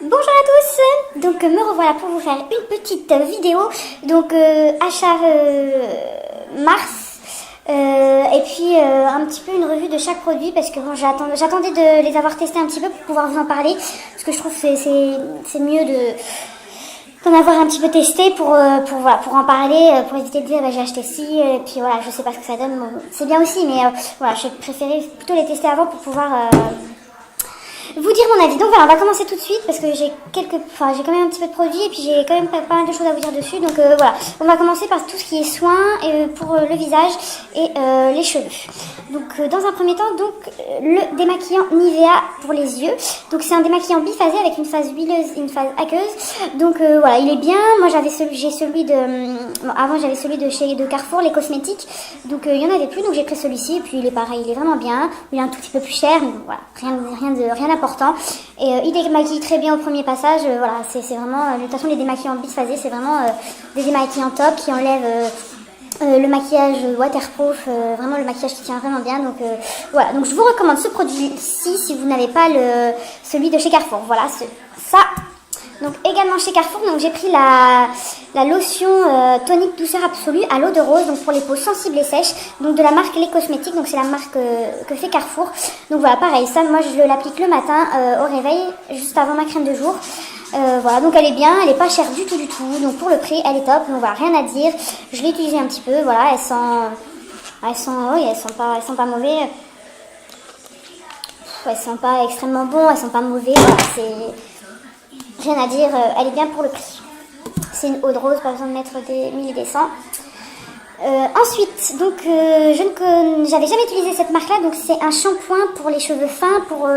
Bonjour à tous, donc me revoilà pour vous faire une petite vidéo, donc achat mars, et puis un petit peu une revue de chaque produit parce que bon, j'attendais de les avoir testés un petit peu pour pouvoir vous en parler, parce que je trouve que c'est mieux d'en avoir un petit peu testé pour en parler, pour éviter de dire bah, j'ai acheté ci, et puis voilà, je sais pas ce que ça donne, bon, c'est bien aussi, mais voilà, j'ai préféré plutôt les tester avant pour pouvoir vous dire mon avis. Donc voilà, on va commencer tout de suite parce que j'ai quand même un petit peu de produits et puis j'ai quand même pas mal de choses à vous dire dessus. Donc voilà, on va commencer par tout ce qui est soins pour le visage et les cheveux. Donc dans un premier temps, donc le démaquillant Nivea pour les yeux. Donc c'est un démaquillant biphasé avec une phase huileuse et une phase aqueuse. Donc voilà, il est bien. Moi j'ai celui de avant j'avais celui de Carrefour, les cosmétiques. Donc il y en avait plus, donc j'ai pris celui-ci et puis il est pareil, il est vraiment bien. Il est un tout petit peu plus cher, mais bon, voilà, rien d'important. Et il démaquille très bien au premier passage. Voilà, c'est vraiment de toute façon les démaquillants biphasés, c'est vraiment des démaquillants top qui enlèvent le maquillage waterproof, vraiment le maquillage qui tient vraiment bien. Donc voilà, donc je vous recommande ce produit-ci si vous n'avez pas celui de chez Carrefour. Voilà, ça. Donc également chez Carrefour, donc j'ai pris la lotion tonique douceur absolue à l'eau de rose, donc pour les peaux sensibles et sèches, donc de la marque Les Cosmétiques, donc c'est la marque que fait Carrefour. Donc voilà, pareil, ça moi je l'applique le matin au réveil, juste avant ma crème de jour. Voilà, donc elle est bien, elle est pas chère du tout, donc pour le prix elle est top, donc voilà, rien à dire. Je l'ai utilisée un petit peu, voilà, elles sont pas mauvais. Elles sont pas extrêmement bons, elles sont pas mauvais, voilà, c'est rien à dire, elle est bien pour le prix. C'est une eau de rose, pas besoin de mettre des mille et des cents. Ensuite, donc j'avais jamais utilisé cette marque-là, donc c'est un shampoing pour les cheveux fins, pour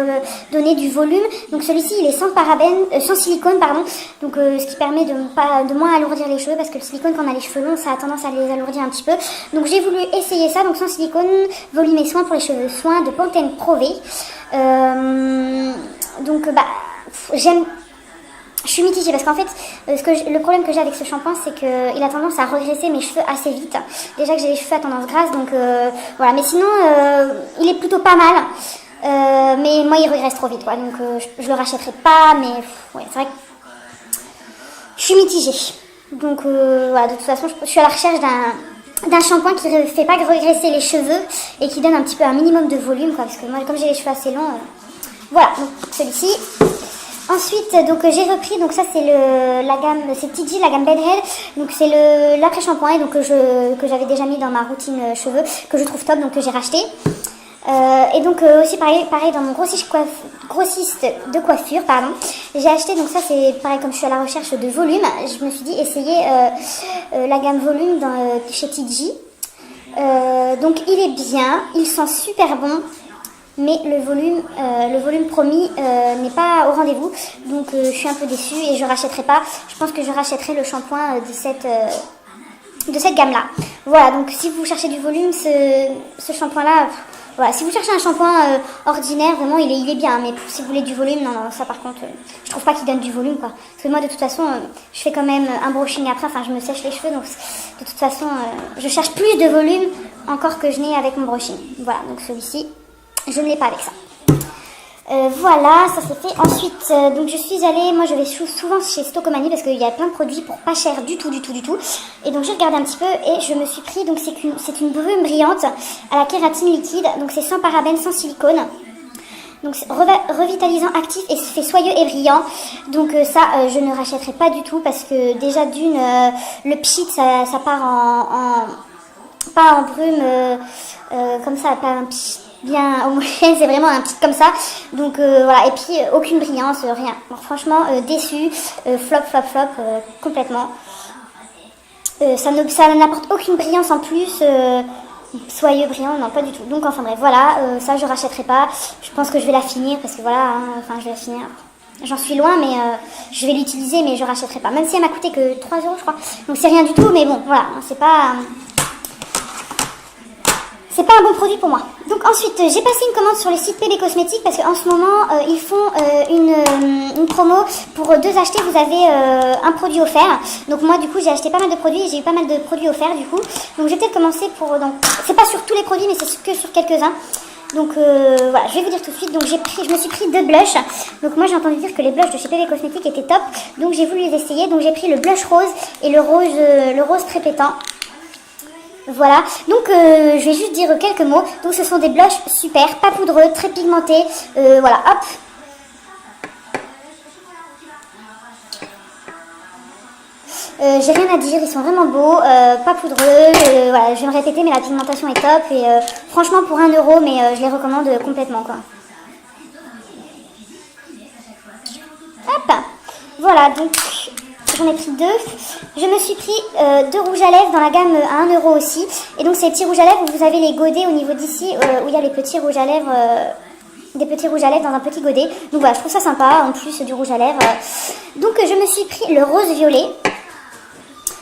donner du volume. Donc celui-ci, il est sans parabènes, sans silicone, pardon. Donc ce qui permet de moins alourdir les cheveux, parce que le silicone quand on a les cheveux longs, ça a tendance à les alourdir un petit peu. Donc j'ai voulu essayer ça, donc sans silicone, volume et soin pour les cheveux soins de Pantene Pro V. Je suis mitigée parce qu'en fait, le problème que j'ai avec ce shampoing, c'est qu'il a tendance à regresser mes cheveux assez vite. Déjà que j'ai les cheveux à tendance grasse, donc voilà. Mais sinon, il est plutôt pas mal. Mais moi, il regresse trop vite, quoi. Donc je le rachèterai pas, mais ouais, c'est vrai que je suis mitigée. Donc voilà, de toute façon, je suis à la recherche d'un shampoing qui ne fait pas regresser les cheveux et qui donne un petit peu un minimum de volume, quoi. Parce que moi, comme j'ai les cheveux assez longs, voilà. Donc celui-ci. Ensuite, donc j'ai repris, donc ça c'est la gamme, c'est TG, la gamme Bedhead, donc c'est l'après-shampoing donc que j'avais déjà mis dans ma routine cheveux, que je trouve top, donc que j'ai racheté. Et donc aussi pareil dans mon grossiste de coiffure, pardon, j'ai acheté, donc ça c'est pareil, comme je suis à la recherche de volume, je me suis dit essayer la gamme volume chez TG. Donc il est bien, il sent super bon. Mais le volume promis n'est pas au rendez-vous, donc je suis un peu déçue et je rachèterai pas. Je pense que je rachèterai le shampoing de cette gamme-là. Voilà, donc si vous cherchez du volume, ce shampoing-là, voilà, si vous cherchez un shampoing ordinaire, vraiment il est bien, mais si vous voulez du volume, non, ça par contre, je trouve pas qu'il donne du volume, quoi. Parce que moi de toute façon, je fais quand même un brushing après, enfin je me sèche les cheveux, donc de toute façon, je cherche plus de volume encore que je n'ai avec mon brushing. Voilà, donc celui-ci. Je ne l'ai pas avec ça. Voilà, ça c'est fait. Ensuite, donc moi je vais souvent chez Stocomanie parce qu'il y a plein de produits pour pas cher du tout. Et donc j'ai regardé un petit peu et je me suis pris, donc c'est une brume brillante à la kératine liquide. Donc c'est sans parabènes, sans silicone. Donc revitalisant actif et fait soyeux et brillant. Donc ça je ne rachèterai pas du tout parce que déjà le pchit ça part pas en brume comme ça, pas un pchit bien homogène, c'est vraiment un petit comme ça, donc voilà, et puis aucune brillance, rien. Alors, franchement déçu, flop complètement. Ça n'apporte aucune brillance en plus, soyeux, brillant, non pas du tout. Donc enfin bref, voilà, ça je rachèterai pas. Je pense que je vais la finir parce que voilà, je vais la finir. J'en suis loin, mais je vais l'utiliser, mais je rachèterai pas, même si elle m'a coûté que 3 € je crois, donc c'est rien du tout, mais bon voilà, c'est pas un bon produit pour moi. Donc ensuite, j'ai passé une commande sur le site PB Cosmétiques parce qu'en ce moment, ils font une promo. Pour 2 achetés, vous avez un produit offert. Donc moi, du coup, j'ai acheté pas mal de produits et j'ai eu pas mal de produits offerts, du coup. Donc je vais peut-être commencer donc c'est pas sur tous les produits, mais c'est que sur quelques-uns. Donc voilà, je vais vous dire tout de suite. Donc je me suis pris 2 blushs. Donc moi j'ai entendu dire que les blushs de chez PB Cosmetics étaient top. Donc j'ai voulu les essayer. Donc j'ai pris le blush rose et le rose très pétant. Voilà, donc je vais juste dire quelques mots. Donc ce sont des blushs super, pas poudreux, très pigmentés. Voilà, hop. J'ai rien à dire, ils sont vraiment beaux, pas poudreux, voilà, je vais me répéter mais la pigmentation est top et franchement pour 1 euro, mais je les recommande complètement quoi. Hop, voilà, donc j'en ai pris 2. Je me suis pris 2 rouges à lèvres dans la gamme à 1 euro aussi. Et donc c'est les petits rouges à lèvres où vous avez les godets au niveau d'ici, où il y a les petits rouges à lèvres, des petits rouges à lèvres dans un petit godet. Donc voilà, je trouve ça sympa, en plus du rouge à lèvres. Donc je me suis pris le rose violet.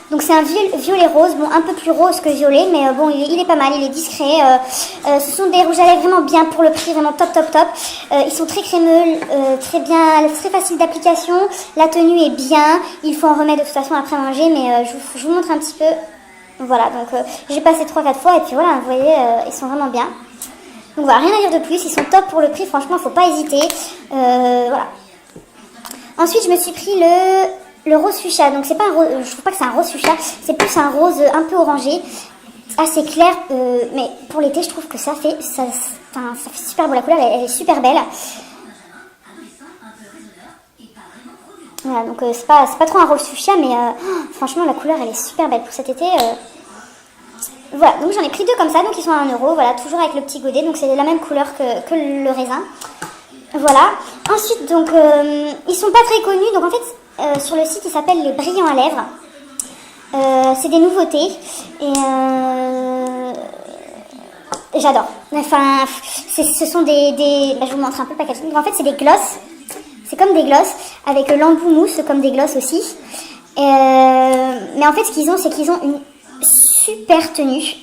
Donc c'est un violet rose, bon un peu plus rose que violet, mais bon il est pas mal, il est discret. Ce sont des rouges à lèvres vraiment bien pour le prix, vraiment top top top. Ils sont très crémeux, très bien, très facile d'application. La tenue est bien, il faut en remettre de toute façon après manger, mais je vous montre un petit peu. Voilà, donc j'ai passé 3-4 fois et puis voilà, vous voyez, ils sont vraiment bien. Donc voilà, rien à dire de plus, ils sont top pour le prix, franchement faut pas hésiter. Voilà. Ensuite je me suis pris le rose fuchsia, donc c'est pas un rose, je trouve pas que c'est un rose fuchsia, c'est plus un rose un peu orangé, assez clair, mais pour l'été je trouve que ça fait super beau, la couleur elle est super belle. Voilà, donc c'est pas trop un rose fuchsia, mais franchement la couleur elle est super belle pour cet été. Voilà, donc j'en ai pris 2 comme ça, donc ils sont à 1 euro, voilà, toujours avec le petit godet, donc c'est la même couleur que le raisin. Voilà, ensuite donc ils sont pas très connus, donc en fait sur le site, il s'appelle les brillants à lèvres. C'est des nouveautés et j'adore. Enfin, ce sont je vous montre un peu le packaging. En fait, c'est des glosses. C'est comme des glosses avec l'embout mousse, comme des glosses aussi. Mais en fait, ce qu'ils ont, c'est qu'ils ont une super tenue.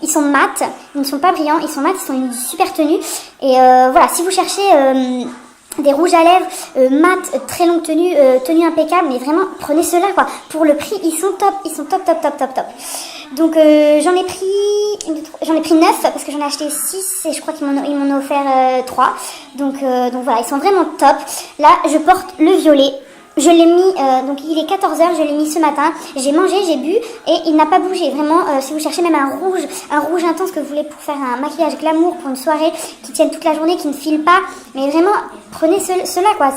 Ils sont mat, ils ne sont pas brillants, ils sont mat, ils sont une super tenue. Et voilà, si vous cherchez des rouges à lèvres mat, très longue tenue, tenue impeccable, mais vraiment prenez cela quoi. Pour le prix, ils sont top, top top top top. Donc j'en ai pris 9 parce que j'en ai acheté 6 et je crois qu'ils m'en ont offert 3. Donc voilà, ils sont vraiment top. Là, je porte le violet. Je l'ai mis, donc il est 14h, je l'ai mis ce matin, j'ai mangé, j'ai bu et il n'a pas bougé. Vraiment, si vous cherchez même un rouge intense que vous voulez pour faire un maquillage glamour pour une soirée qui tienne toute la journée, qui ne file pas, mais vraiment prenez cela quoi,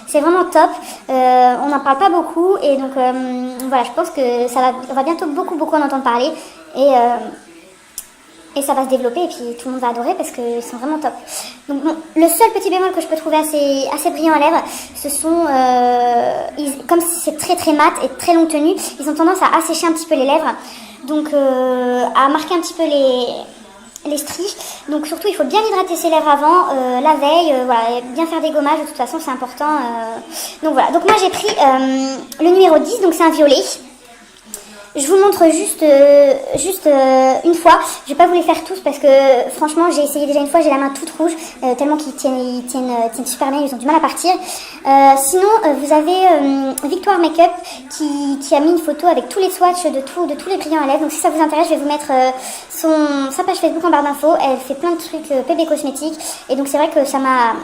c'est vraiment top. On n'en parle pas beaucoup et donc voilà, je pense que on va bientôt beaucoup en entendre parler et ça va se développer et puis tout le monde va adorer parce qu'ils sont vraiment top. Donc bon, le seul petit bémol que je peux trouver assez brillant à lèvres, ce sont, comme si c'est très mat et très longue tenue, ils ont tendance à assécher un petit peu les lèvres, donc à marquer un petit peu les stries. Donc surtout il faut bien hydrater ses lèvres avant, la veille, voilà, bien faire des gommages, de toute façon c'est important. Donc voilà, donc moi j'ai pris le numéro 10, donc c'est un violet. Je vous montre juste une fois. Je vais pas vous les faire tous parce que franchement j'ai essayé déjà une fois, j'ai la main toute rouge tellement qu'ils tiennent super bien, ils ont du mal à partir. Sinon vous avez Victoire Makeup qui a mis une photo avec tous les swatchs de tous les brillants à lèvres. Donc si ça vous intéresse, je vais vous mettre sa page Facebook en barre d'infos. Elle fait plein de trucs PB Cosmétiques et donc c'est vrai que ça m'a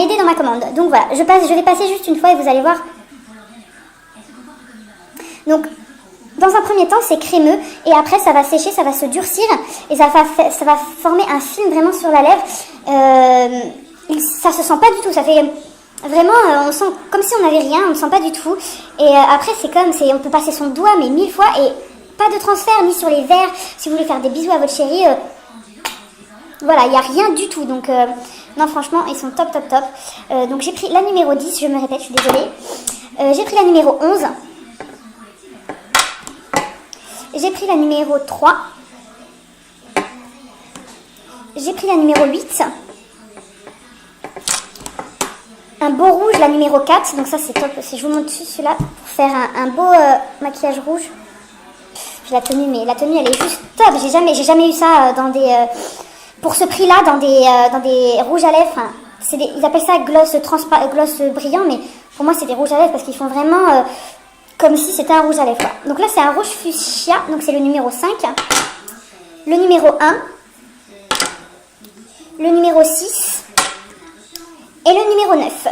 aidé dans ma commande. Donc voilà, je vais passer juste une fois et vous allez voir. Donc dans un premier temps, c'est crémeux et après ça va sécher, ça va se durcir et ça va former un film vraiment sur la lèvre. Ça se sent pas du tout, ça fait vraiment, on sent comme si on n'avait rien, on ne sent pas du tout. Et après on peut passer son doigt mais 1000 fois et pas de transfert ni sur les verres. Si vous voulez faire des bisous à votre chérie, voilà, il n'y a rien du tout. Donc non, franchement, ils sont top. Donc j'ai pris la numéro 10, je me répète, je suis désolée. J'ai pris la numéro 11. J'ai pris la numéro 3. J'ai pris la numéro 8. Un beau rouge, la numéro 4. Donc ça c'est top. Si je vous montre celui-là pour faire un beau maquillage rouge. Puis la tenue, mais la tenue elle est juste top. J'ai jamais eu ça dans pour ce prix-là dans des rouges à lèvres. Enfin, ils appellent ça gloss brillant, mais pour moi c'est des rouges à lèvres parce qu'ils font vraiment comme si c'était un rouge à lèvres quoi. Donc là c'est un rouge fuchsia, donc c'est le numéro 5. Le numéro 1. le numéro 6 et le numéro 9.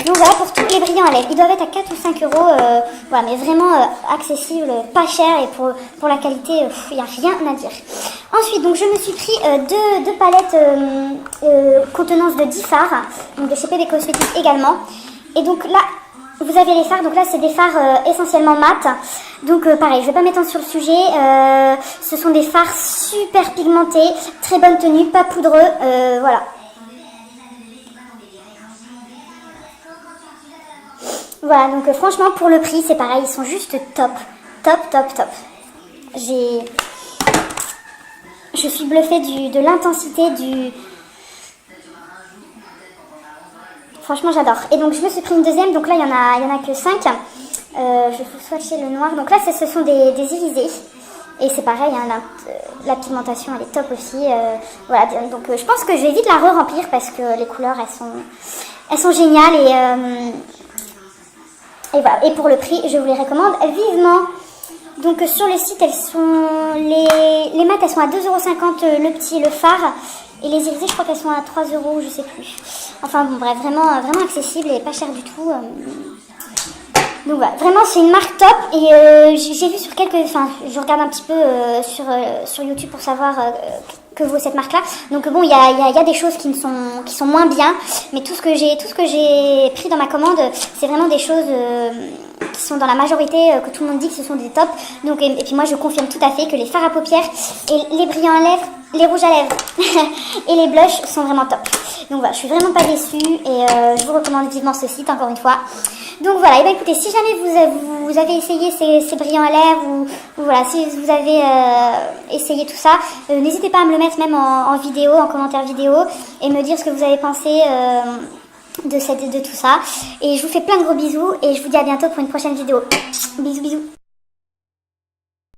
Donc voilà pour tous les brillants à lèvres. Ils doivent être à 4 ou 5 euros. Voilà, mais vraiment accessible, pas cher. Et pour la qualité, il n'y a rien à dire. Ensuite, donc, je me suis pris deux palettes contenance de 10 fards. Donc de chez PB Cosmetics également. Et donc là, vous avez les fards. Donc là, c'est des fards essentiellement mat. Donc pareil, je ne vais pas m'étendre sur le sujet. Ce sont des fards super pigmentés. Très bonne tenue, pas poudreux. Voilà. Voilà, donc franchement, pour le prix, c'est pareil, ils sont juste top. Top, top, top. Je suis bluffée de l'intensité du... Franchement, j'adore. Et donc, je me suis pris une deuxième, donc là, il y en a que 5. Je vais vous swatcher le noir. Donc là, ce sont des irisés. Et c'est pareil, hein, la pigmentation, elle est top aussi. Voilà, donc je pense que je vais vite la re-remplir parce que les couleurs, elles sont géniales et voilà, et pour le prix, je vous les recommande vivement. Donc sur le site, les mattes, elles sont à 2,50 € le petit, le phare. Et les irisés, je crois qu'elles sont à 3 €, je sais plus. Enfin bon, bref, vraiment accessible et pas cher du tout. Donc voilà, vraiment c'est une marque top. Et j'ai vu sur quelques... Enfin, je regarde un petit peu sur YouTube pour savoir... que vaut cette marque là. Donc bon, il y a des choses qui sont moins bien, mais tout ce que j'ai pris dans ma commande, c'est vraiment des choses qui sont dans la majorité, que tout le monde dit que ce sont des tops. Donc et puis moi je confirme tout à fait que les fards à paupières et les brillants à lèvres, les rouges à lèvres et les blushs sont vraiment top. Donc voilà, je suis vraiment pas déçue et je vous recommande vivement ce site encore une fois. Donc voilà, et bien écoutez, si jamais vous avez essayé ces brillants à lèvres ou voilà, si vous avez essayé tout ça, n'hésitez pas à me le mettre même en vidéo, en commentaire vidéo et me dire ce que vous avez pensé de tout ça. Et je vous fais plein de gros bisous et je vous dis à bientôt pour une prochaine vidéo. Bisous bisous.